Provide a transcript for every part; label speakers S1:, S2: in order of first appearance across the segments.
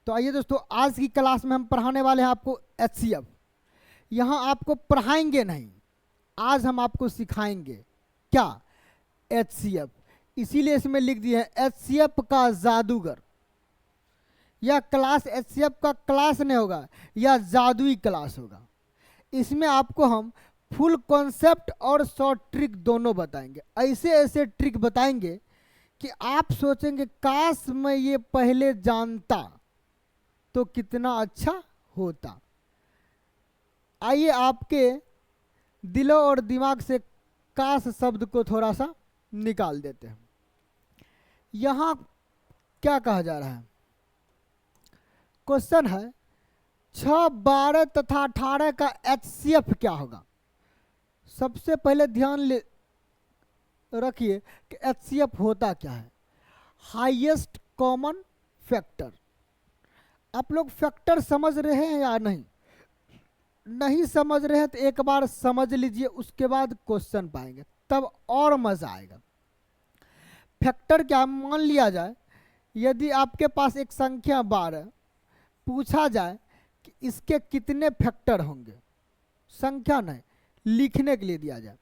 S1: तो आइए दोस्तों, आज की क्लास में हम पढ़ाने वाले हैं आपको HCF। यहाँ आपको पढ़ाएंगे नहीं, आज हम आपको सिखाएंगे क्या, HCF। इसीलिए इसमें लिख दिया है HCF का जादूगर। यह क्लास HCF का क्लास नहीं होगा, यह जादुई क्लास होगा। इसमें आपको हम फुल कॉन्सेप्ट और शॉर्ट ट्रिक दोनों बताएंगे। ऐसे ऐसे ट्रिक बताएंगे कि आप सोचेंगे काश मैं ये पहले जानता तो कितना अच्छा होता। आइए आपके दिलों और दिमाग से काश शब्द को थोड़ा सा निकाल देते हैं। यहाँ क्या कहा जा रहा है? क्वेश्चन है 6, 12 तथा 18 का HCF क्या होगा। सबसे पहले ध्यान रखिए कि HCF होता क्या है। Highest common factor. आप लोग फैक्टर समझ रहे हैं या नहीं? नहीं समझ रहे हैं तो एक बार समझ लीजिए, उसके बाद क्वेश्चन पाएंगे, तब और मजा आएगा। फैक्टर क्या, मान लिया जाए यदि आपके पास एक संख्या 12 पूछा जाए कि इसके कितने फैक्टर होंगे, संख्या नहीं, लिखने के लिए दिया जाए,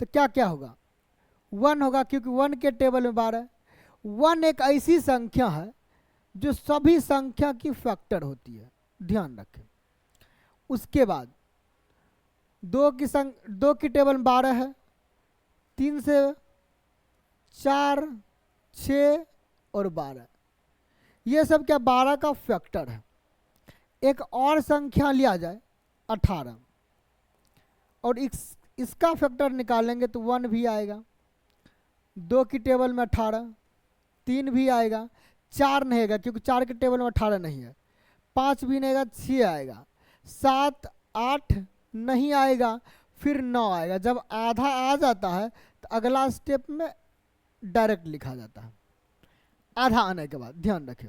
S1: तो क्या क्या होगा? 1 होगा, क्योंकि 1 के टेबल में 12। 1 एक ऐसी संख्या है जो सभी संख्या की फैक्टर होती है, ध्यान रखें। उसके बाद 2 की टेबल में 12 है, 3 से 4, 6 और 12, ये सब क्या 12 का फैक्टर है। एक और संख्या लिया जाए 18, और इसका फैक्टर निकालेंगे तो 1 भी आएगा। 2 की टेबल में 18, 3 भी आएगा, 4 नहीं आएगा क्योंकि 4 के टेबल में 18 नहीं है, 5 भी नहीं आएगा, 6 आएगा, 7, 8 नहीं आएगा, फिर 9 आएगा। जब आधा आ जाता है तो अगला स्टेप में डायरेक्ट लिखा जाता है, आधा आने के बाद। ध्यान रखें।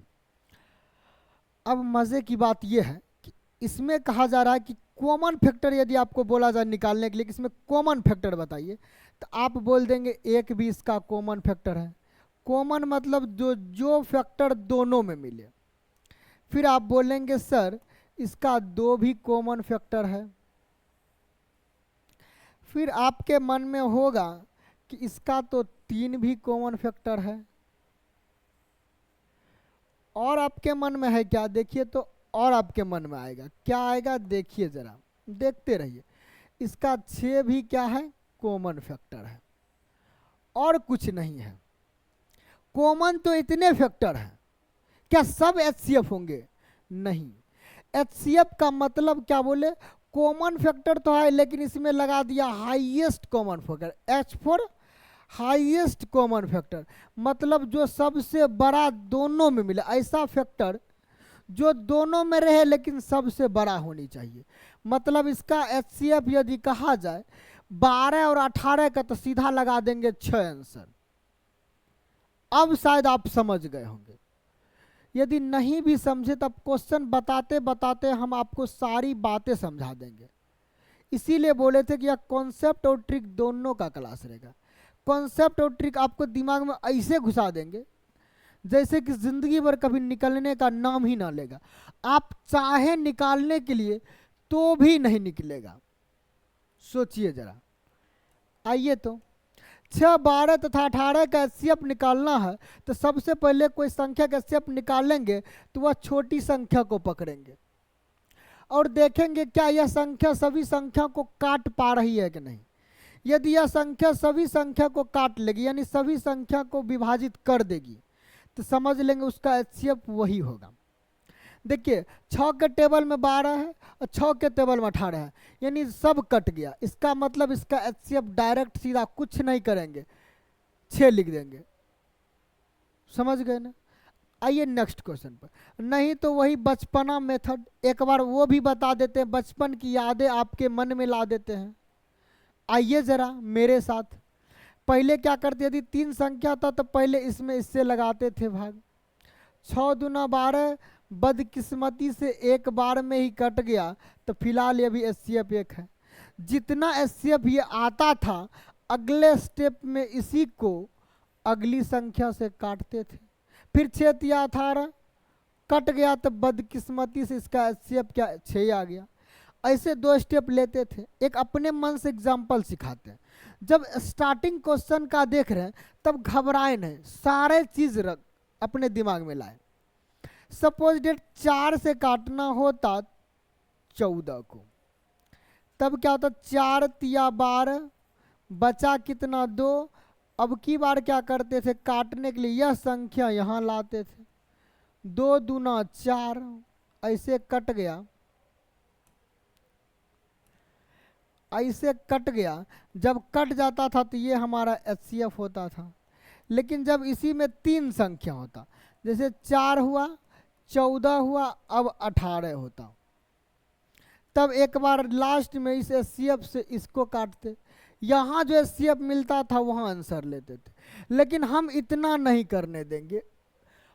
S1: अब मज़े की बात यह है कि इसमें कहा जा रहा है कि कॉमन फैक्टर यदि आपको बोला जाए निकालने के लिए कि इसमें कॉमन फैक्टर बताइए, तो आप बोल देंगे 1 भी इसका कॉमन फैक्टर है। कॉमन मतलब जो फैक्टर दोनों में मिले। फिर आप बोलेंगे सर इसका 2 भी कॉमन फैक्टर है। फिर आपके मन में होगा कि इसका तो 3 भी कॉमन फैक्टर है। और आपके मन में है क्या, देखिए तो, और आपके मन में आएगा क्या, आएगा देखिए जरा, देखते रहिए। इसका 6 भी क्या है, कॉमन फैक्टर है, और कुछ नहीं है। कॉमन तो इतने फैक्टर हैं, क्या सब HCF होंगे? नहीं। HCF का मतलब क्या बोले, कॉमन फैक्टर तो है लेकिन इसमें लगा दिया highest common factor, H for highest common factor, मतलब जो सबसे बड़ा दोनों में मिले, ऐसा फैक्टर जो दोनों में रहे लेकिन सबसे बड़ा होनी चाहिए। मतलब इसका HCF यदि कहा जाए 12 और 18 का, तो सीधा लगा देंगे 6 आंसर। अब शायद आप समझ गए होंगे। यदि नहीं भी समझे तब क्वेश्चन बताते बताते हम आपको सारी बातें समझा देंगे। इसीलिए बोले थे कि यह कॉन्सेप्ट और ट्रिक दोनों का क्लास रहेगा। कॉन्सेप्ट और ट्रिक आपको दिमाग में ऐसे घुसा देंगे जैसे कि जिंदगी भर कभी निकलने का नाम ही ना लेगा। आप चाहे निकालने के लिए तो भी नहीं निकलेगा। सोचिए जरा। आइए तो 6, 12 तथा 18 का HCF निकालना है, तो सबसे पहले कोई संख्या का HCF निकालेंगे तो वह छोटी संख्या को पकड़ेंगे और देखेंगे क्या यह संख्या सभी संख्या को काट पा रही है कि नहीं। यदि यह संख्या सभी संख्या को काट लेगी, यानी सभी संख्या को विभाजित कर देगी, तो समझ लेंगे उसका HCF वही होगा। देखिए 6 के टेबल में 12 है और 6 के टेबल में 18 है, यानी सब कट गया। इसका मतलब इसका HCF डायरेक्ट सीधा कुछ नहीं करेंगे, 6 लिख देंगे। समझ गए ना? आइए नेक्स्ट क्वेश्चन पर। नहीं तो वही बचपना मेथड, एक बार वो भी बता देते हैं, बचपन की यादें आपके मन में ला देते हैं। आइए जरा मेरे साथ। पहले क्या करते, यदि 3 संख्या था तो पहले इसमें इससे लगाते थे भाग। 6 दूना 12, बदकिस्मती से एक बार में ही कट गया, तो फिलहाल ये भी HCF 1 है। जितना HCF ये आता था, अगले स्टेप में इसी को अगली संख्या से काटते थे। फिर 6 या 18, कट गया तो बदकिस्मती से इसका एचसीएफ क्या 6 आ गया। ऐसे 2 स्टेप लेते थे। एक अपने मन से एग्जाम्पल सिखाते हैं। जब स्टार्टिंग क्वेश्चन का देख रहे हैं तब घबराए नहीं, सारे चीज रख अपने दिमाग में लाए। सपोज डेट 4 से काटना होता 14 को, तब क्या होता 4 तिया 12, बचा कितना 2। अब की बार क्या करते थे, काटने के लिए यह संख्या यहाँ लाते थे, 2 दूना 4, ऐसे कट गया, ऐसे कट गया। जब कट जाता था तो ये हमारा एचसीएफ होता था। लेकिन जब इसी में 3 संख्या होता, जैसे 4 हुआ, 14 हुआ, अब 18 होता, तब एक बार लास्ट में इस एचसीएफ से इसको काटते, यहाँ जो एचसीएफ मिलता था वहाँ आंसर लेते थे। लेकिन हम इतना नहीं करने देंगे,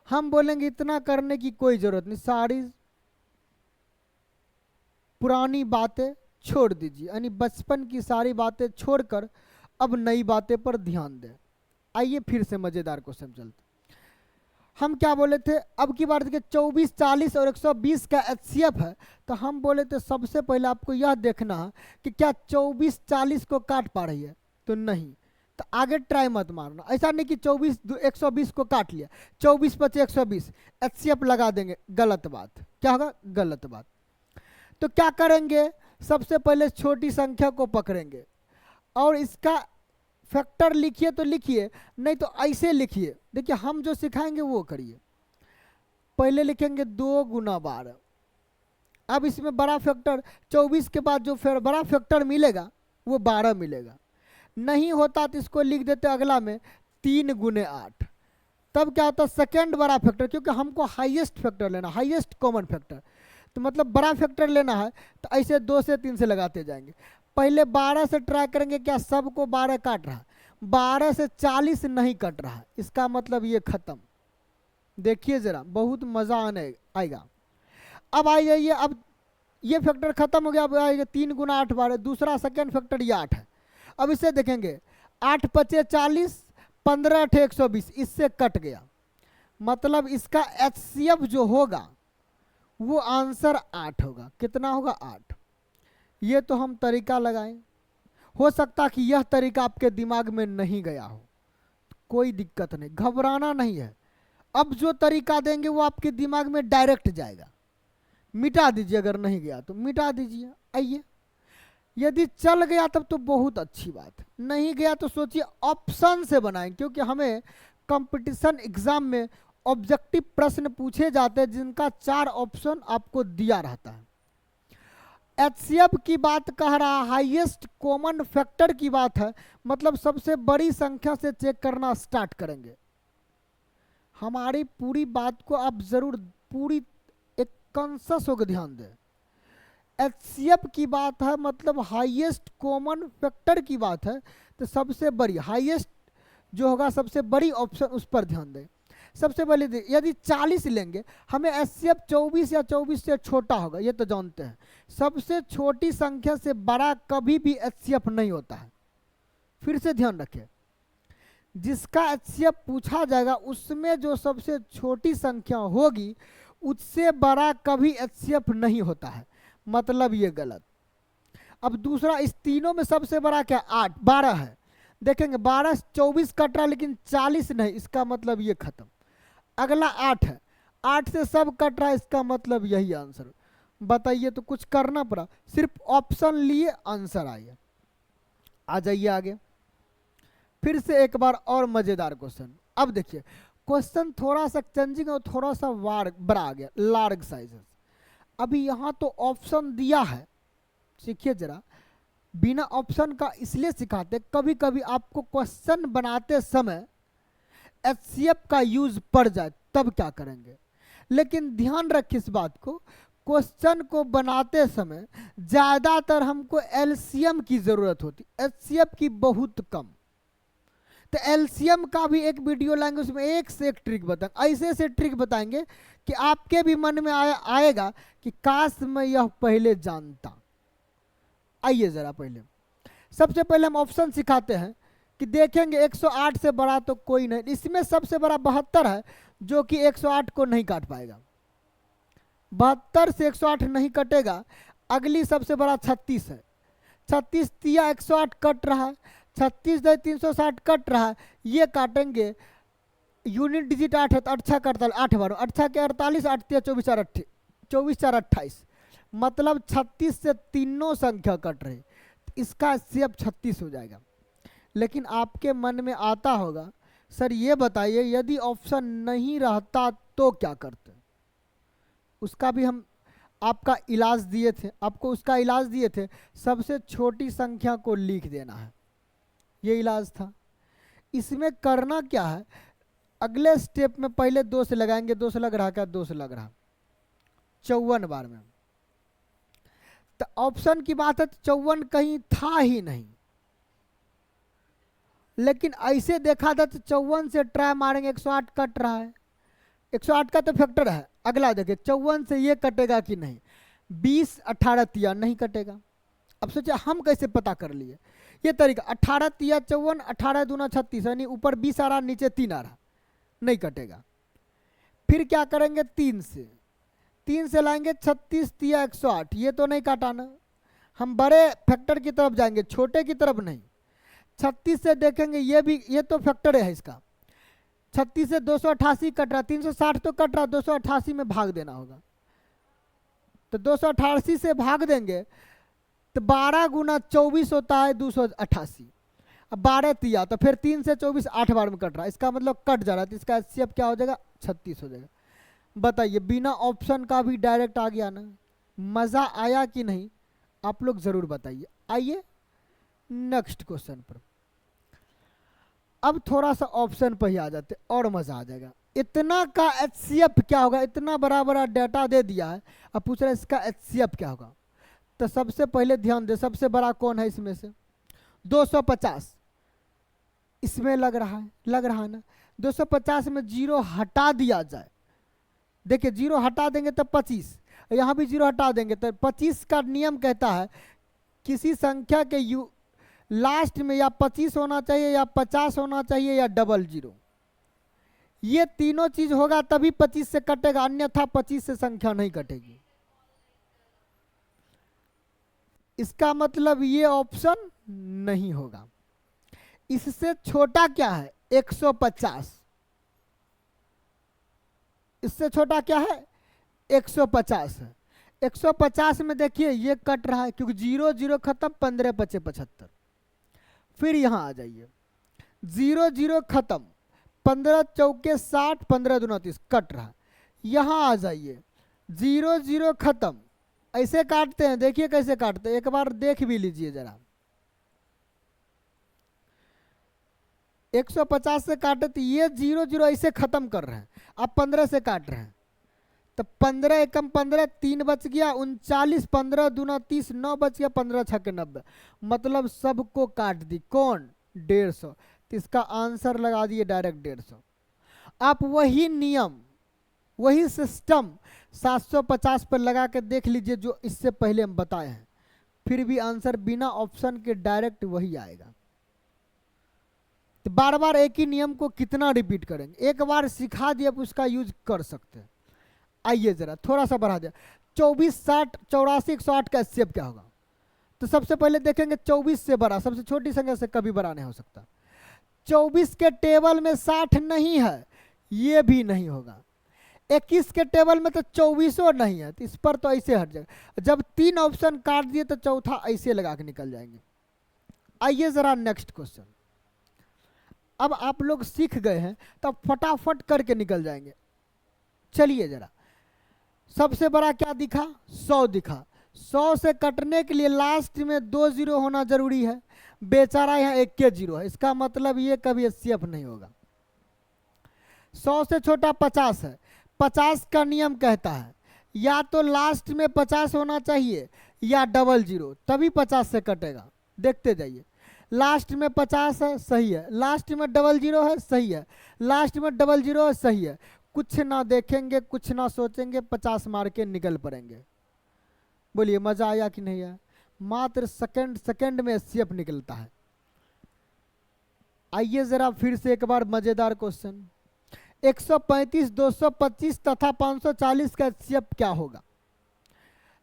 S1: हम बोलेंगे इतना करने की कोई जरूरत नहीं, सारी पुरानी बातें छोड़ दीजिए, यानी बचपन की सारी बातें छोड़कर अब नई बातें पर ध्यान दें। आइए फिर से मजेदार क्वेश्चन चलते। हम क्या बोले थे, अब की बार देखिए 24, 40 और 120 का एचसीएफ है, तो हम बोले थे सबसे पहले आपको यह देखना है कि क्या 24 40 को काट पा रही है, तो नहीं, तो आगे ट्राई मत मारना। ऐसा नहीं कि 24 120 को काट लिया, 24 × 120 एचसीएफ लगा देंगे, गलत बात। क्या होगा, गलत बात। तो क्या करेंगे, सबसे पहले छोटी संख्या को पकड़ेंगे और इसका फैक्टर लिखिए तो लिखिए, नहीं तो ऐसे लिखिए। देखिए हम जो सिखाएंगे वो करिए। पहले लिखेंगे 2 × 12। अब इसमें बड़ा फैक्टर 24 के बाद जो फिर बड़ा फैक्टर मिलेगा वो 12 मिलेगा। नहीं होता तो इसको लिख देते अगला में 3 × 8। तब क्या होता, सेकेंड बड़ा फैक्टर, क्योंकि हमको हाईएस्ट फैक्टर लेना, हाईएस्ट कॉमन फैक्टर, तो मतलब बड़ा फैक्टर लेना है, तो ऐसे 2 से 3 से लगाते जाएंगे। पहले 12 से ट्राई करेंगे, क्या सबको 12 काट रहा, 12 से 40 नहीं कट रहा, इसका मतलब ये खत्म। देखिए जरा, बहुत मजा आने आएगा। अब आ जाइए, अब ये फैक्टर खत्म हो गया, अब आएगा 3 × 8 12, दूसरा सेकेंड फैक्टर ये 8 है। अब इसे देखेंगे 8 × 5 40, 15 × 8 120, इससे कट गया, मतलब इसका एचसीएफ जो होगा वो आंसर 8 होगा। कितना होगा, 8। ये तो हम तरीका लगाएं, हो सकता कि यह तरीका आपके दिमाग में नहीं गया हो, कोई दिक्कत नहीं, घबराना नहीं है। अब जो तरीका देंगे वो आपके दिमाग में डायरेक्ट जाएगा, मिटा दीजिए, अगर नहीं गया तो मिटा दीजिए। आइए, यदि चल गया तब तो बहुत अच्छी बात, नहीं गया तो सोचिए ऑप्शन से बनाएं, क्योंकि हमें कंपटीशन एग्जाम में ऑब्जेक्टिव प्रश्न पूछे जाते हैं जिनका 4 ऑप्शन आपको दिया रहता है। एचसीएफ की बात कह रहा, हाईएस्ट कॉमन फैक्टर की बात है, मतलब सबसे बड़ी संख्या से चेक करना स्टार्ट करेंगे। हमारी पूरी बात को आप जरूर पूरी एक कॉन्शियस होकर ध्यान दें। एचसीएफ की बात है, मतलब हाईएस्ट कॉमन फैक्टर की बात है, तो सबसे बड़ी हाईएस्ट जो होगा सबसे बड़ी ऑप्शन, उस पर ध्यान दें। सबसे पहले यदि 40 लेंगे, हमें एचसीएफ 24 या 24 से छोटा होगा, ये तो जानते हैं। सबसे छोटी संख्या से बड़ा कभी भी एचसीएफ नहीं होता है। फिर से ध्यान रखें, जिसका एचसीएफ पूछा जाएगा उसमें जो सबसे छोटी संख्या होगी उससे बड़ा कभी एचसीएफ नहीं होता है, मतलब ये गलत। अब दूसरा, इस तीनों में सबसे बड़ा क्या, 8 12 है। देखेंगे 12 24 कट रहा लेकिन 40 नहीं, इसका मतलब ये खत्म। अगला 8 है, 8 से सब कट रहा है, इसका मतलब यही आंसर। बताइए, तो कुछ करना पड़ा, सिर्फ ऑप्शन लिए आंसर आइए। आ जाइए आगे, फिर से एक बार और मजेदार क्वेश्चन। अब देखिए क्वेश्चन थोड़ा सा चेंजिंग और थोड़ा सा बड़ा आ गया, लार्ज साइजेस। अभी यहाँ तो ऑप्शन दिया है, सीखिए जरा, बिना ऑप्शन का इसलिए सिखाते, कभी कभी आपको क्वेश्चन बनाते समय एचसीएफ का यूज पड़ जाए तब क्या करेंगे। लेकिन ध्यान रखिए इस बात को, क्वेश्चन को बनाते समय ज्यादातर हमको एलसीएम की जरूरत होती, एचसीएफ की बहुत कम। तो एलसीएम का भी एक वीडियो लाएंगे, उसमें एक से एक ट्रिक बताएंगे, ऐसे से ट्रिक बताएंगे कि आपके भी मन में आएगा कि काश मैं यह पहले जानता। आइए जरा, पहले सबसे पहले हम ऑप्शन सिखाते हैं कि देखेंगे 108 से बड़ा तो कोई नहीं, इसमें सबसे बड़ा 72 है जो कि 108 को नहीं काट पाएगा। 72 से 108 नहीं कटेगा। अगली सबसे बड़ा 36 है, 36 तिया 108 कट रहा है, 36 दे 360 कट रहा है, ये काटेंगे। यूनिट डिजिट 8 है तो 8 कटता है 8 बार, 8 के 48, 8 तिया 24 4 28, मतलब 36 से तीनों संख्या कट रही, इसका HCF 36 हो जाएगा। लेकिन आपके मन में आता होगा सर ये बताइए यदि ऑप्शन नहीं रहता तो क्या करते। उसका भी हम आपका इलाज दिए थे, आपको उसका इलाज दिए थे, सबसे छोटी संख्या को लिख देना है, ये इलाज था। इसमें करना क्या है, अगले स्टेप में पहले 2 से लगाएंगे, 2 से लग रहा क्या, 2 से लग रहा 54 बार में। तो ऑप्शन की बात है, 54 कहीं था ही नहीं, लेकिन ऐसे देखा था तो 54 से ट्राई मारेंगे, 108 कट रहा है, 108 का तो फैक्टर है। अगला देखिए 54 से ये कटेगा कि नहीं, 20 18 तिया नहीं कटेगा। अब सोचिए हम कैसे पता कर लिए, ये तरीका 18 तिया 54, 18 दूना 36, यानी ऊपर 20 आ रहा नीचे 3 आ रहा, नहीं कटेगा। फिर क्या करेंगे, 3 से लाएंगे 36 तिया 108, ये तो नहीं काटाना, हम बड़े फैक्टर की तरफ जाएंगे, छोटे की तरफ नहीं। 36 से देखेंगे ये भी, ये तो फैक्टर है इसका, 36 से 288 कट रहा, 360 तो कट रहा, 288 में भाग देना होगा, तो 288 से भाग देंगे तो 12 गुना 24 होता है 288। अब 12 तिया तो फिर 3 से 24 8 बार में कट रहा, इसका मतलब कट जा रहा है, तो इसका HCF क्या हो जाएगा, 36 हो जाएगा। बताइए बिना ऑप्शन का भी डायरेक्ट आ गया ना, मज़ा आया कि नहीं, आप लोग ज़रूर बताइए। आइए नेक्स्ट क्वेश्चन पर, अब थोड़ा सा ऑप्शन पर ही आ जाते और मज़ा आ जाएगा। इतना का HCF क्या होगा, इतना बड़ा बड़ा डाटा दे दिया है, अब पूछ रहे इसका HCF क्या होगा। तो सबसे पहले ध्यान दे, सबसे बड़ा कौन है इसमें से, 250 इसमें लग रहा है ना, 250 में 0 हटा दिया जाए, देखिए 0 हटा देंगे तो 25, यहाँ भी 0 हटा देंगे तो 25 का नियम कहता है किसी संख्या के लास्ट में या 25 होना चाहिए या 50 होना चाहिए या डबल 0, ये तीनों चीज होगा तभी 25 से कटेगा, अन्यथा 25 से संख्या नहीं कटेगी। इसका मतलब ये ऑप्शन नहीं होगा। इससे छोटा क्या है, 150, इससे छोटा क्या है, 150 है। 150 में देखिए ये कट रहा है क्योंकि 0 0 खत्म, 15 5 75। फिर यहां आ जाइए, 0 0 खत्म, 15 चौके 60, 15 दूना 30 कट रहा। यहां आ जाइए, 0 0 खत्म, ऐसे काटते हैं, देखिए कैसे काटते हैं, एक बार देख भी लीजिए जरा। 150 से काटे तो ये 0 0 ऐसे खत्म कर रहे हैं, अब 15 से काट रहे हैं, तो 15 एकम 15, 3 बच गया 39, 15 दूना 30, 9 बच गया, 15 छक्के 90, मतलब सबको काट दी, कौन, 150। तो इसका आंसर लगा दिए डायरेक्ट 150। आप वही नियम, वही सिस्टम 750 पर लगा के देख लीजिए जो इससे पहले हम बताए हैं, फिर भी आंसर बिना ऑप्शन के डायरेक्ट वही आएगा। तो बार बार एक ही नियम को कितना रिपीट करेंगे, एक बार सिखा दिया उसका यूज कर सकते हैं। आइए जरा थोड़ा सा बढ़ा दिया, 24 60 84 108 का HCF क्या होगा। तो सबसे पहले देखेंगे 24 से बड़ा, सबसे छोटी संख्या से कभी बड़ा नहीं हो सकता। 24 के टेबल में 60 नहीं है, ये भी नहीं होगा। 21 के टेबल में तो 24 नहीं है, तो इस पर तो ऐसे हट जाएगा। जब 3 ऑप्शन काट दिए तो चौथा ऐसे लगा के निकल जाएंगे। आइए जरा नेक्स्ट क्वेश्चन, अब आप लोग सीख गए हैं तो फटाफट करके निकल जाएंगे। चलिए जरा, सबसे बड़ा क्या दिखा, 100 दिखा, 100 से कटने के लिए लास्ट में 2 0 होना जरूरी है, बेचारा यहाँ 1 के 0 है, इसका मतलब ये कभी HCF नहीं होगा। 100 से छोटा 50 है, 50 का नियम कहता है या तो लास्ट में 50 होना चाहिए या डबल 0, तभी 50 से कटेगा। देखते जाइए, लास्ट में 50 है सही है, लास्ट में डबल 0 है सही है, लास्ट में डबल 0 है सही है, कुछ ना देखेंगे कुछ ना सोचेंगे 50 मार के निकल पड़ेंगे। बोलिए मजा आया कि नहीं आया, मात्र सेकंड सेकंड में HCF निकलता है। आइए जरा फिर से एक बार मजेदार क्वेश्चन, 135, 225 तथा 540 का HCF क्या होगा?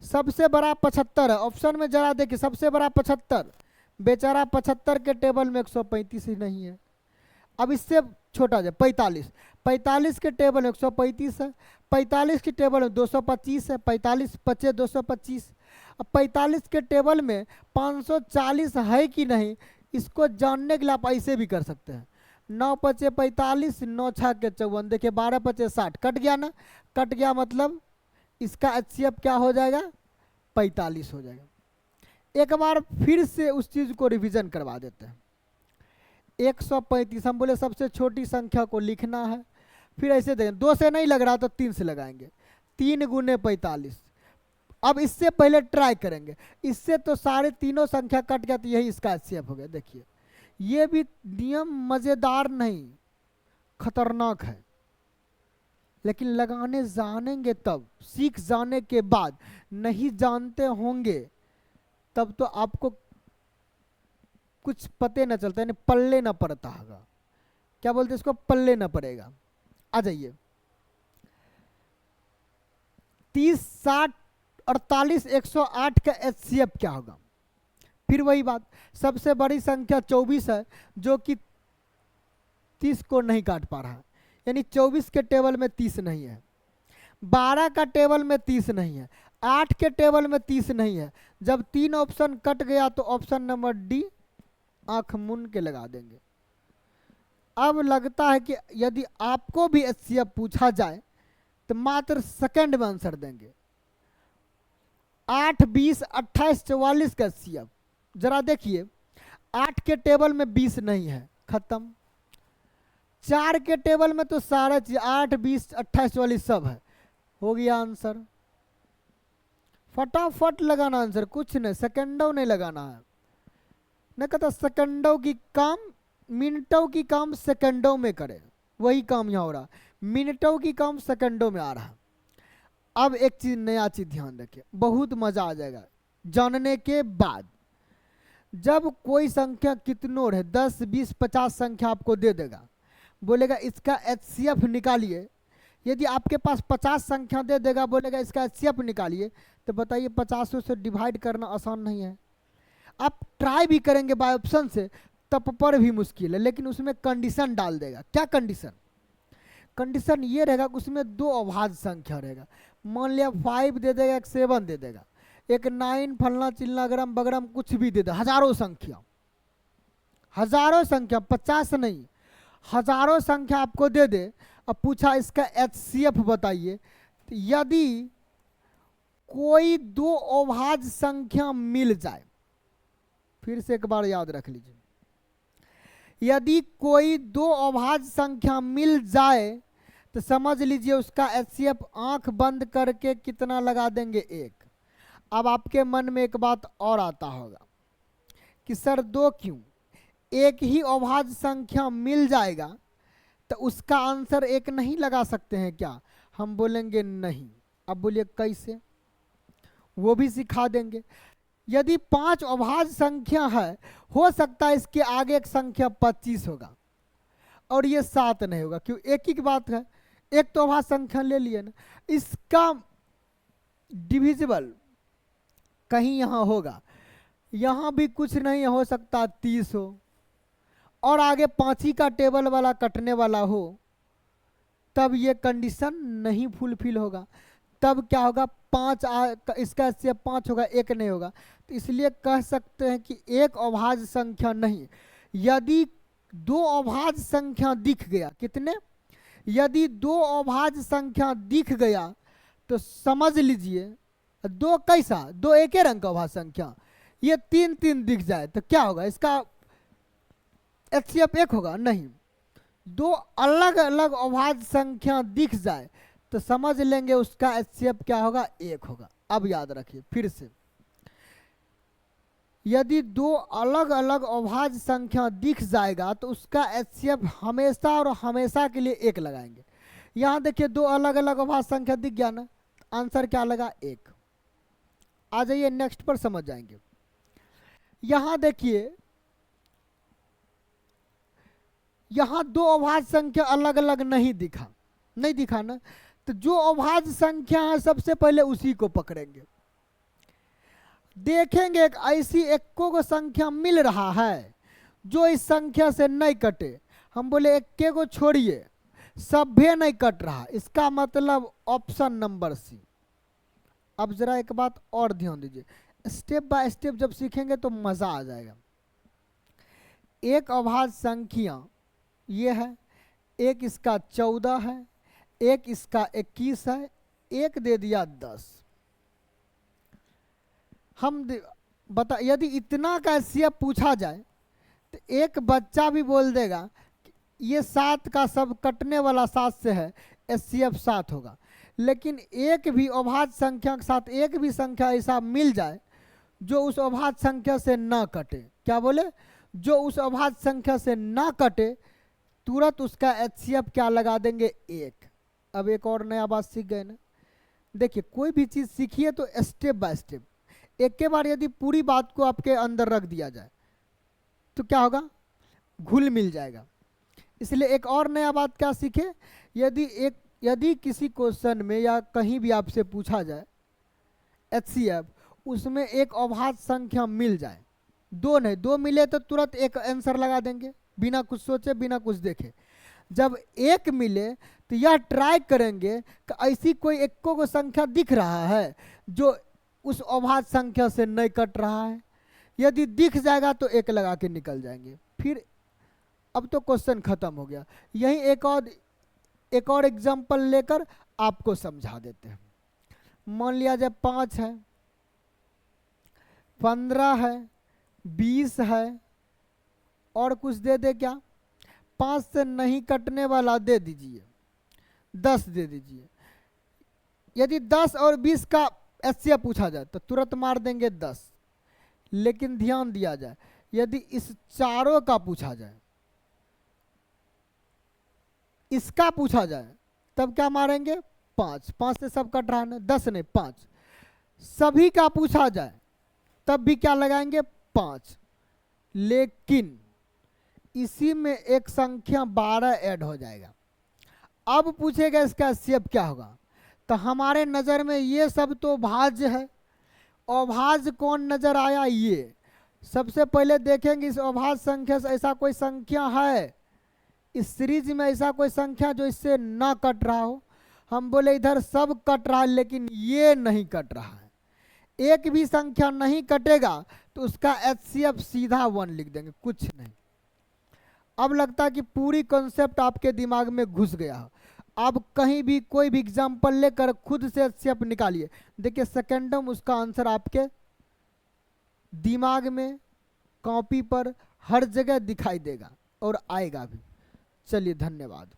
S1: सबसे बड़ा 75 है, ऑप्शन में जरा देखिए, सबसे बड़ा 75, बेचारा 75 के टेबल में 135 ही नहीं है। अब इससे छोटा जाए 45, 45 के टेबल में 135 है, 45 के टेबल में 225 है, 45 पचे 225। अब 45 के टेबल में 540 है कि नहीं, इसको जानने के लिए आप ऐसे भी कर सकते हैं। 9 पचे 45, 9 छः के 54, देखिए 12 पचे 60, कट गया ना, कट गया मतलब इसका HCF क्या हो जाएगा? 45 हो जाएगा। एक बार फिर से उस चीज़ को रिवीजन करवा देते हैं। 135 हम बोले सबसे छोटी संख्या को लिखना है, फिर ऐसे देखें 2 से नहीं लग रहा तो 3 से लगाएंगे, 3 गुने 45। अब इससे पहले ट्राई करेंगे, इससे तो सारे तीनों संख्या कट गया तो यही इसका HCF हो गया। देखिए ये भी नियम मज़ेदार नहीं, खतरनाक है, लेकिन लगाने जानेंगे तब, सीख जाने के बाद। नहीं जानते होंगे तब तो आपको कुछ पते न चलता, यानी पल्ले न पड़ता होगा। क्या बोलते इसको? पल्ले न पड़ेगा। आ जाइए 30, 60, 48, 108 का HCF क्या होगा? फिर वही बात, सबसे बड़ी संख्या 24 है जो कि 30 को नहीं काट पा रहा है, यानी 24 के टेबल में 30 नहीं है, 12 का टेबल में 30 नहीं है, 8 के टेबल में 30 नहीं है। जब 3 ऑप्शन कट गया तो ऑप्शन नंबर डी आंख मूंद के लगा देंगे। अब लगता है कि यदि आपको भी HCF पूछा जाए तो मात्र सेकंड में आंसर देंगे। 8, 20, 28, 44 का HCF जरा देखिए, 8 के टेबल में 20 नहीं है, खत्म। 4 के टेबल में तो सारा चीज 8, 20, 28, 44 सब है, हो गया आंसर। फटाफट लगाना आंसर, कुछ नहीं, सेकंडों नहीं लगाना है। नहीं कहता सेकंडों की काम, मिनटों की काम सेकंडों में करे, वही काम यहाँ हो रहा, मिनटों की काम सेकंडों में आ रहा। अब एक चीज, नया चीज ध्यान रखिए, बहुत मजा आ जाएगा जानने के बाद। जब कोई संख्या कितनों है, 10, 20, 50 संख्या आपको दे देगा, बोलेगा इसका HCF निकालिए। यदि आपके पास 50 संख्या दे देगा, बोलेगा इसका HCF निकालिए, तो बताइए 50 से डिवाइड करना आसान नहीं है। आप ट्राई भी करेंगे बाय ऑप्शन से तब पर भी मुश्किल है, लेकिन उसमें कंडीशन डाल देगा। क्या कंडीशन? कंडीशन ये रहेगा कि उसमें 2 अभाज्य संख्या रहेगा। मान लिया 5 दे देगा, एक 7 दे देगा, एक 9 फलना चिलना गरम बगरम कुछ भी दे दे, हजारों संख्या, हजारों संख्या, 50 नहीं, हजारों संख्या आपको दे दे। अब पूछा इसका HCF बताइए, तो यदि कोई 2 अभाज्य संख्या मिल जाए, फिर से एक बार याद रख लीजिए, यदि कोई 2 अभाज्य संख्या मिल जाए तो समझ लीजिए उसका HCF आंख बंद करके कितना लगा देंगे? 1। अब आपके मन में एक बात और आता होगा कि सर 2 क्यों, एक ही अभाज्य संख्या मिल जाएगा तो उसका आंसर 1 नहीं लगा सकते हैं क्या? हम बोलेंगे नहीं। अब बोलिए कैसे, वो भी सिखा देंगे। यदि 5 अभाज्य संख्या है, हो सकता है इसके आगे एक संख्या 25 होगा और ये 7 नहीं होगा, क्यों? एक ही की बात है, एक तो अभाज्य संख्या ले लिए ना, इसका डिविजिबल कहीं यहाँ होगा, यहाँ भी कुछ नहीं हो सकता 30 हो, और आगे 5 ही का टेबल वाला कटने वाला हो, तब ये कंडीशन नहीं फुलफिल होगा। तब क्या होगा? 5 इसका HCF 5 होगा, 1 नहीं होगा। तो इसलिए कह सकते हैं कि एक अभाज्य संख्या नहीं। यदि 2 अभाज्य संख्या दिख गया, कितने? यदि 2 अभाज्य संख्या दिख गया तो समझ लीजिए 2 कैसा, 2 एक ही रंग का अभाज्य संख्या, ये 3 3 दिख जाए तो क्या होगा? इसका HCF 1 होगा? नहीं। 2 अलग अलग अभाज्य संख्या दिख जाए तो समझ लेंगे उसका HCF क्या होगा? 1 होगा। अब याद रखिए फिर से, यदि 2 अलग अलग अभाज्य संख्या दिख जाएगा तो उसका HCF हमेशा और हमेशा के लिए 1 लगाएंगे। यहाँ देखिए 2 अलग अलग अभाज्य संख्या दिख गया ना, आंसर क्या लगा? 1। आ जाइए नेक्स्ट पर समझ जाएंगे। यहाँ देखिए यहाँ दो अभाज्य संख्या अलग अलग नहीं दिखा ना, तो जो अभाज्य संख्या है सबसे पहले उसी को पकड़ेंगे। देखेंगे एक ऐसी एक्को को संख्या मिल रहा है जो इस संख्या से नहीं कटे, हम बोले एक्के को छोड़िए, सभ्य नहीं कट रहा, इसका मतलब ऑप्शन नंबर सी। अब जरा एक बात और ध्यान दीजिए, स्टेप बाय स्टेप जब सीखेंगे तो मजा आ जाएगा। एक अभाज्य संख्या ये है, एक इसका 14 है, एक इसका 21 है, एक दे दिया 10। हम बता, यदि इतना का एचसीएफ पूछा जाए तो एक बच्चा भी बोल देगा ये 7 का सब कटने वाला 7 से है, एचसीएफ 7 होगा। लेकिन एक भी अभाज्य संख्या के साथ एक भी संख्या ऐसा मिल जाए जो उस अभाज्य संख्या से ना कटे, क्या बोले, जो उस अभाज्य संख्या से ना कटे, तुरंत उसका एचसीएफ क्या लगा देंगे, 1। अब एक और नया बात सीख गए ना। देखिए कोई भी चीज़ सीखिए तो स्टेप बाय स्टेप, एक के बार यदि पूरी बात को आपके अंदर रख दिया जाए तो क्या होगा, घुल मिल जाएगा। इसलिए एक और नया बात क्या सीखे, यदि किसी क्वेश्चन में या कहीं भी आपसे पूछा जाए एचसीएफ, उसमें एक अभाज्य संख्या मिल जाए, दो नहीं, दो मिले तो तुरंत एक आंसर लगा देंगे बिना कुछ सोचे बिना कुछ देखे। जब एक मिले तो यह ट्राई करेंगे कि ऐसी कोई एक्को को संख्या दिख रहा है जो उस अभाज्य संख्या से नहीं कट रहा है। यदि दिख जाएगा तो एक लगा के निकल जाएंगे, फिर अब तो क्वेश्चन खत्म हो गया। यही एक और एग्जांपल लेकर आपको समझा देते हैं। मान लिया जाए 5 है, 15 है, 20 है और कुछ दे दे, क्या 5 से नहीं कटने वाला दे दीजिए, 10 दे दीजिए। यदि 10 और 20 का एचसीएफ पूछा जाए तो तुरंत मार देंगे 10। लेकिन ध्यान दिया जाए, यदि इस चारों का पूछा जाए, इसका पूछा जाए, तब क्या मारेंगे, 5। 5 से सब कट रहा है ना, 10 नहीं 5। सभी का पूछा जाए तब भी क्या लगाएंगे, 5। लेकिन इसी में एक संख्या 12 ऐड हो जाएगा। अब पूछेगा इसका एचसीएफ क्या होगा, तो हमारे नज़र में ये सब तो भाज्य है, अभाज्य कौन नजर आया, ये सबसे पहले देखेंगे इस अभाज्य संख्या से ऐसा कोई संख्या है इस सीरीज में, ऐसा कोई संख्या जो इससे ना कट रहा हो। हम बोले इधर सब कट रहा है लेकिन ये नहीं कट रहा है, एक भी संख्या नहीं कटेगा तो उसका एचसीएफ सीधा 1 लिख देंगे, कुछ नहीं। अब लगता है कि पूरी कॉन्सेप्ट आपके दिमाग में घुस गया हो। अब कहीं भी कोई भी एग्जाम्पल लेकर खुद से एचसीएफ निकालिए, देखिए सेकेंडम उसका आंसर आपके दिमाग में, कॉपी पर, हर जगह दिखाई देगा और आएगा भी। चलिए धन्यवाद।